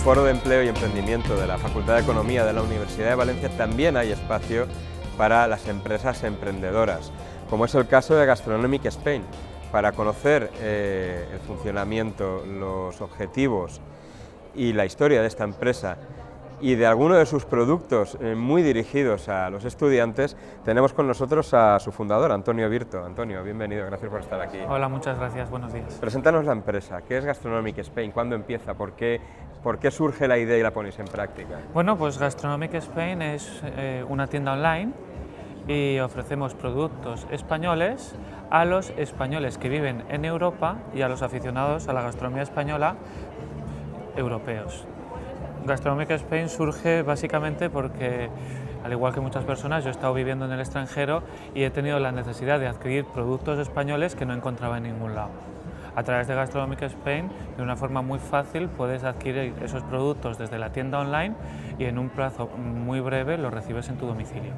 Foro de Empleo y Emprendimiento de la Facultad de Economía de la Universidad de Valencia también hay espacio para las empresas emprendedoras, como es el caso de Gastronomic Spain, para conocer el funcionamiento, los objetivos y la historia de esta empresa y de algunos de sus productos muy dirigidos a los estudiantes. Tenemos con nosotros a su fundador, Antonio Virto. Antonio, bienvenido, gracias por estar aquí. Hola, muchas gracias, buenos días. Preséntanos la empresa, ¿qué es Gastronomic Spain? ¿Cuándo empieza? ¿Por qué surge la idea y la ponéis en práctica? Bueno, pues Gastronomic Spain es una tienda online y ofrecemos productos españoles a los españoles que viven en Europa y a los aficionados a la gastronomía española europeos. Gastronomic Spain surge básicamente porque, al igual que muchas personas, yo he estado viviendo en el extranjero y he tenido la necesidad de adquirir productos españoles que no encontraba en ningún lado. A través de Gastronomic Spain, de una forma muy fácil, puedes adquirir esos productos desde la tienda online y en un plazo muy breve los recibes en tu domicilio.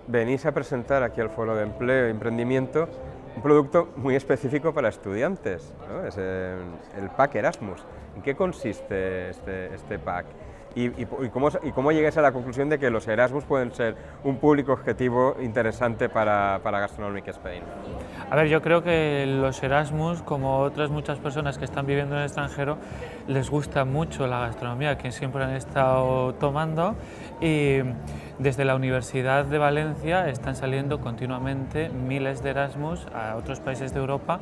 Venís a presentar aquí al Foro de Empleo y Emprendimiento un producto muy específico para estudiantes, ¿no? Es el Pack Erasmus. ¿En qué consiste este pack? ¿Y cómo llegáis a la conclusión de que los Erasmus pueden ser un público objetivo interesante para Gastronomic Spain? A ver, yo creo que los Erasmus, como otras muchas personas que están viviendo en el extranjero, les gusta mucho la gastronomía que siempre han estado tomando, y desde la Universidad de Valencia están saliendo continuamente miles de Erasmus a otros países de Europa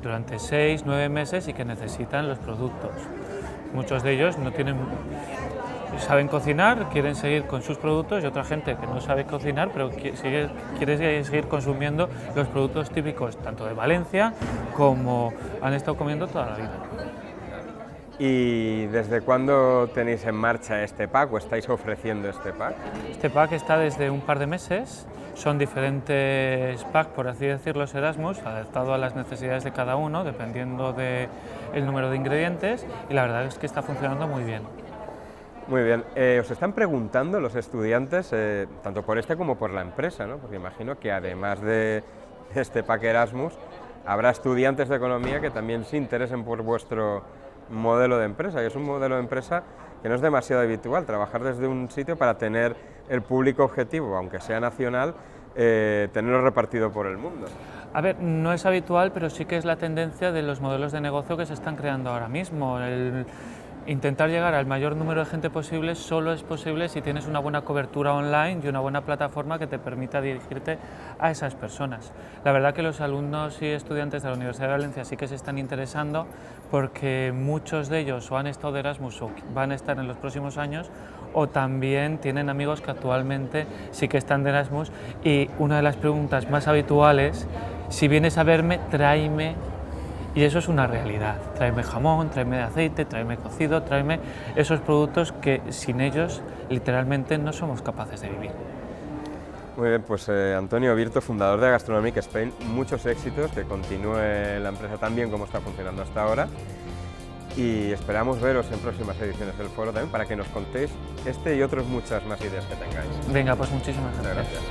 durante 6 o 9 meses y que necesitan los productos. Muchos de ellos saben cocinar, quieren seguir con sus productos, y otra gente que no sabe cocinar pero quiere seguir consumiendo los productos típicos tanto de Valencia como han estado comiendo toda la vida. ¿Y desde cuándo tenéis en marcha este pack o estáis ofreciendo este pack? Este pack está desde un par de meses, son diferentes packs, por así decirlo, los Erasmus, adaptado a las necesidades de cada uno, dependiendo del número de ingredientes, y la verdad es que está funcionando muy bien. Muy bien, os están preguntando los estudiantes, tanto por este como por la empresa, ¿no? Porque imagino que además de este pack Erasmus, habrá estudiantes de economía que también se interesen por vuestro modelo de empresa, que es un modelo de empresa que no es demasiado habitual, trabajar desde un sitio para tener el público objetivo, aunque sea nacional, tenerlo repartido por el mundo. A ver, no es habitual, pero sí que es la tendencia de los modelos de negocio que se están creando ahora mismo. Intentar llegar al mayor número de gente posible solo es posible si tienes una buena cobertura online y una buena plataforma que te permita dirigirte a esas personas. La verdad que los alumnos y estudiantes de la Universidad de Valencia sí que se están interesando, porque muchos de ellos o han estado de Erasmus o van a estar en los próximos años, o también tienen amigos que actualmente sí que están de Erasmus, y una de las preguntas más habituales: si vienes a verme, tráeme. Y eso es una realidad, tráeme jamón, tráeme aceite, tráeme cocido, tráeme esos productos que sin ellos literalmente no somos capaces de vivir. Muy bien, pues Antonio Virto, fundador de Gastronomic Spain, muchos éxitos, que continúe la empresa tan bien como está funcionando hasta ahora, y esperamos veros en próximas ediciones del foro también para que nos contéis este y otras muchas más ideas que tengáis. Venga, pues muchísimas Muchas gracias.